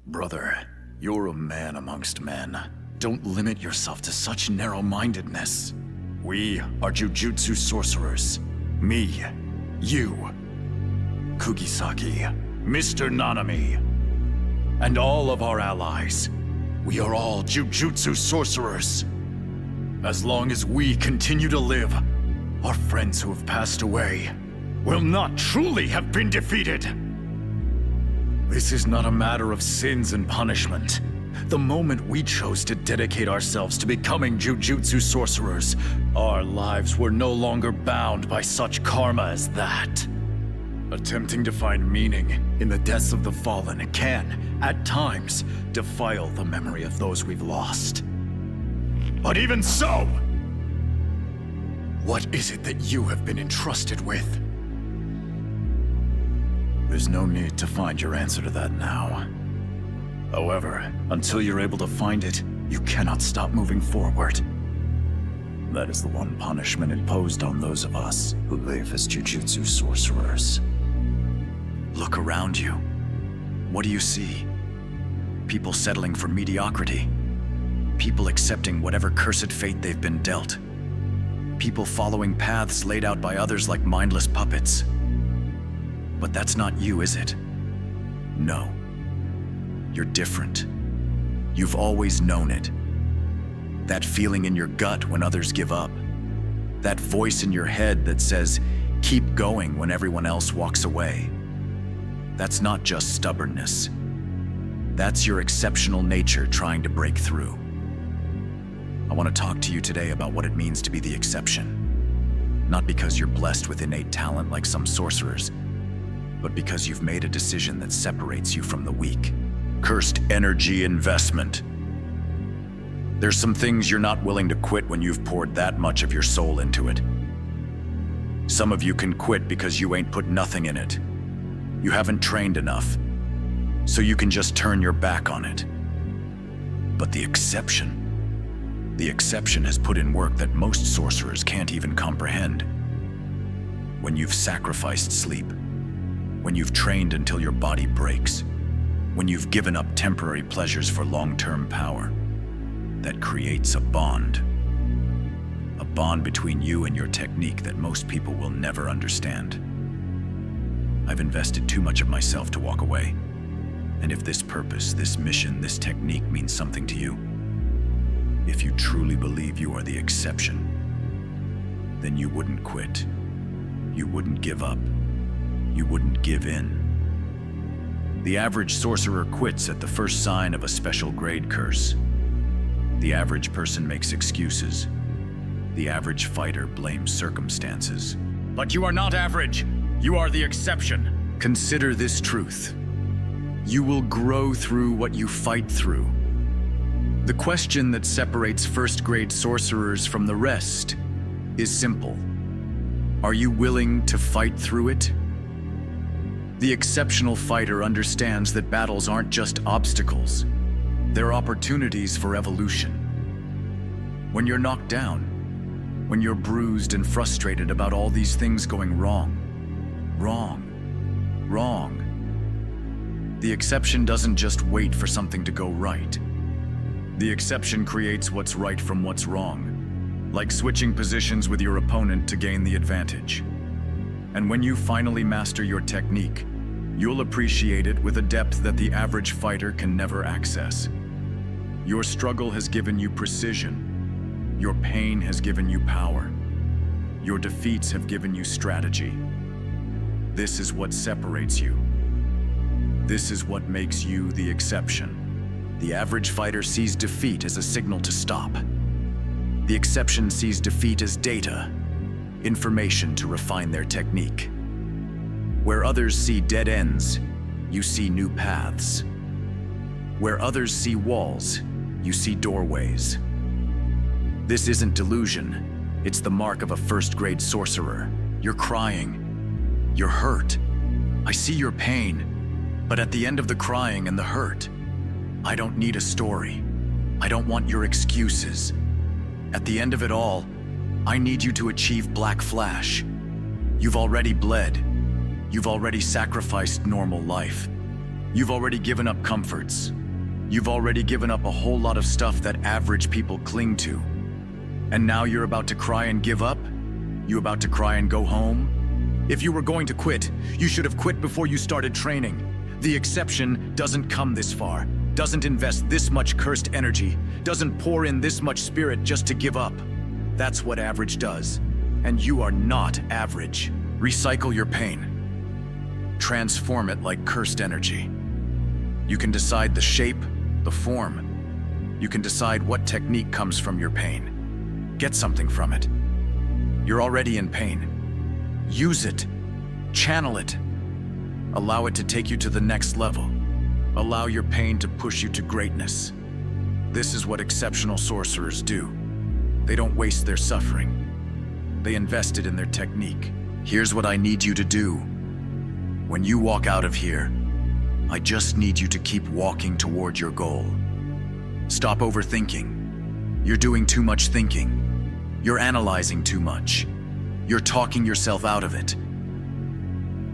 Brother, you're a man amongst men. Don't limit yourself to such narrow-mindedness. We are Jujutsu sorcerers. Me, you, Kugisaki, Mr. Nanami, and all of our allies. We are all Jujutsu sorcerers. As long as we continue to live, our friends who have passed away will not truly have been defeated. This is not a matter of sins and punishment. The moment we chose to dedicate ourselves to becoming Jujutsu sorcerers, our lives were no longer bound by such karma as that. Attempting to find meaning in the deaths of the fallen can, at times, defile the memory of those we've lost. But even so, what is it that you have been entrusted with? There's no need to find your answer to that now. However, until you're able to find it, you cannot stop moving forward. That is the one punishment imposed on those of us who live as Jujutsu sorcerers. Look around you. What do you see? People settling for mediocrity. People accepting whatever cursed fate they've been dealt. People following paths laid out by others like mindless puppets. But that's not you, is it? No. You're different. You've always known it. That feeling in your gut when others give up. That voice in your head that says, keep going when everyone else walks away. That's not just stubbornness. That's your exceptional nature trying to break through. I want to talk to you today about what it means to be the exception. Not because you're blessed with innate talent like some sorcerers, but because you've made a decision that separates you from the weak. Cursed energy investment. There's some things you're not willing to quit when you've poured that much of your soul into it. Some of you can quit because you ain't put nothing in it. You haven't trained enough, so you can just turn your back on it. But the exception has put in work that most sorcerers can't even comprehend. When you've sacrificed sleep, when you've trained until your body breaks, when you've given up temporary pleasures for long-term power, that creates a bond. A bond between you and your technique that most people will never understand. I've invested too much of myself to walk away. And if this purpose, this mission, this technique means something to you, if you truly believe you are the exception, then you wouldn't quit. You wouldn't give up. You wouldn't give in. The average sorcerer quits at the first sign of a special grade curse. The average person makes excuses. The average fighter blames circumstances. But you are not average. You are the exception. Consider this truth. You will grow through what you fight through. The question that separates first-grade sorcerers from the rest is simple. Are you willing to fight through it? The exceptional fighter understands that battles aren't just obstacles. They're opportunities for evolution. When you're knocked down, when you're bruised and frustrated about all these things going wrong, the exception doesn't just wait for something to go right. The exception creates what's right from what's wrong, like switching positions with your opponent to gain the advantage. And when you finally master your technique, you'll appreciate it with a depth that the average fighter can never access. Your struggle has given you precision. Your pain has given you power. Your defeats have given you strategy. This is what separates you. This is what makes you the exception. The average fighter sees defeat as a signal to stop. The exception sees defeat as data, information to refine their technique. Where others see dead ends, you see new paths. Where others see walls, you see doorways. This isn't delusion. It's the mark of a first-grade sorcerer. You're crying. You're hurt. I see your pain. But at the end of the crying and the hurt, I don't need a story. I don't want your excuses. At the end of it all, I need you to achieve Black Flash. You've already bled. You've already sacrificed normal life. You've already given up comforts. You've already given up a whole lot of stuff that average people cling to. And now you're about to cry and give up? You about to cry and go home? If you were going to quit, you should have quit before you started training. The exception doesn't come this far, doesn't invest this much cursed energy, doesn't pour in this much spirit just to give up. That's what average does. And you are not average. Recycle your pain. Transform it like cursed energy. You can decide the shape, the form. You can decide what technique comes from your pain. Get something from it. You're already in pain. Use it. Channel it. Allow it to take you to the next level. Allow your pain to push you to greatness. This is what exceptional sorcerers do. They don't waste their suffering. They invest it in their technique. Here's what I need you to do. When you walk out of here, I just need you to keep walking toward your goal. Stop overthinking. You're doing too much thinking. You're analyzing too much. You're talking yourself out of it.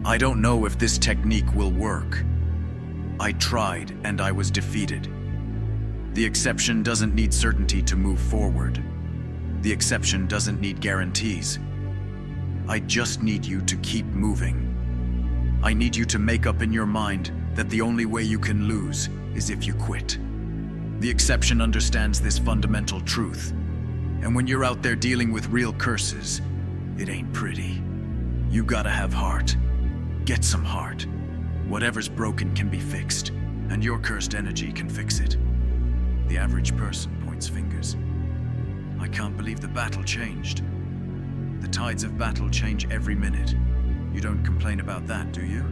I don't know if this technique will work. I tried and I was defeated. The exception doesn't need certainty to move forward. The exception doesn't need guarantees. I just need you to keep moving. I need you to make up in your mind that the only way you can lose is if you quit. The exception understands this fundamental truth. And when you're out there dealing with real curses, it ain't pretty. You gotta have heart. Get some heart. Whatever's broken can be fixed, and your cursed energy can fix it. The average person points fingers. I can't believe the battle changed. The tides of battle change every minute. You don't complain about that, do you?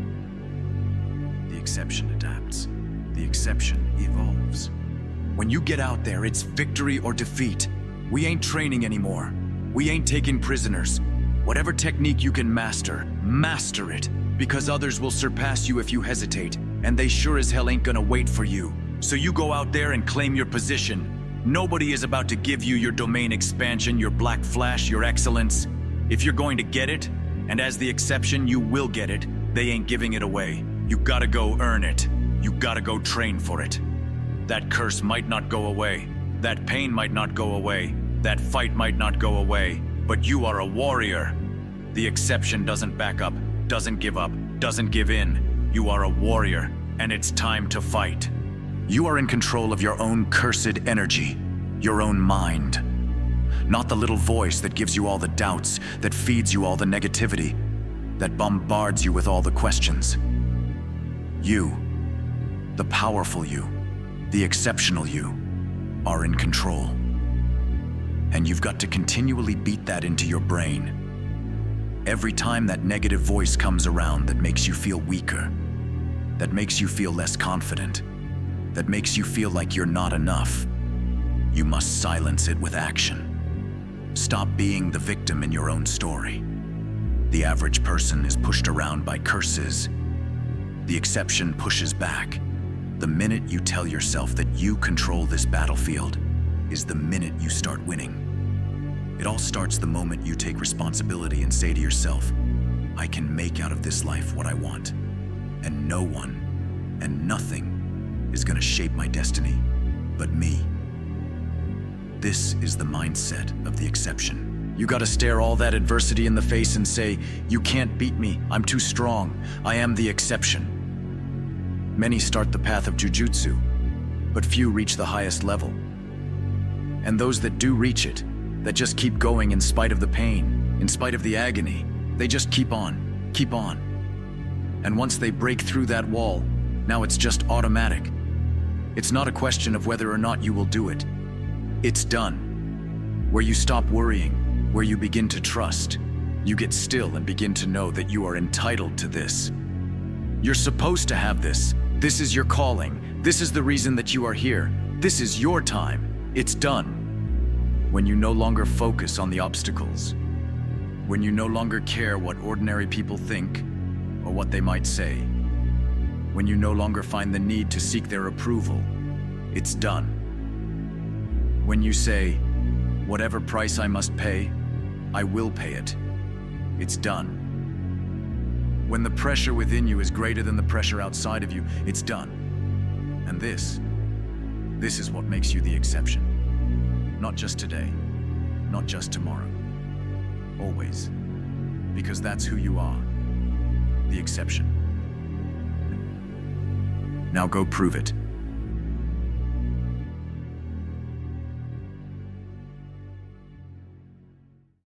The exception adapts. The exception evolves. When you get out there, it's victory or defeat. We ain't training anymore. We ain't taking prisoners. Whatever technique you can master, master it. Because others will surpass you if you hesitate, and they sure as hell ain't gonna wait for you. So you go out there and claim your position. Nobody is about to give you your domain expansion, your black flash, your excellence. If you're going to get it, and as the exception you will get it, they ain't giving it away. You gotta go earn it. You gotta go train for it. That curse might not go away. That pain might not go away. That fight might not go away. But you are a warrior. The exception doesn't back up, doesn't give up, doesn't give in. You are a warrior, and it's time to fight. You are in control of your own cursed energy, your own mind. Not the little voice that gives you all the doubts, that feeds you all the negativity, that bombards you with all the questions. You, the powerful you, the exceptional you, are in control. And you've got to continually beat that into your brain. Every time that negative voice comes around that makes you feel weaker, that makes you feel less confident, that makes you feel like you're not enough, you must silence it with action. Stop being the victim in your own story. The average person is pushed around by curses. The exception pushes back. The minute you tell yourself that you control this battlefield is the minute you start winning. It all starts the moment you take responsibility and say to yourself, I can make out of this life what I want, and no one and nothing is going to shape my destiny but me. This is the mindset of the exception. You gotta stare all that adversity in the face and say, you can't beat me, I'm too strong, I am the exception. Many start the path of Jujutsu, but few reach the highest level. And those that do reach it, that just keep going in spite of the pain, in spite of the agony, they just keep on, keep on. And once they break through that wall, now it's just automatic. It's not a question of whether or not you will do it. It's done. Where you stop worrying, where you begin to trust, you get still and begin to know that you are entitled to this. You're supposed to have this. This is your calling. This is the reason that you are here. This is your time. It's done. When you no longer focus on the obstacles, when you no longer care what ordinary people think or what they might say, when you no longer find the need to seek their approval, it's done. When you say, whatever price I must pay, I will pay it, it's done. When the pressure within you is greater than the pressure outside of you, it's done. And this This is what makes you the exception. Not just today, not just tomorrow. Always. Because that's who you are. The exception. Now go prove it.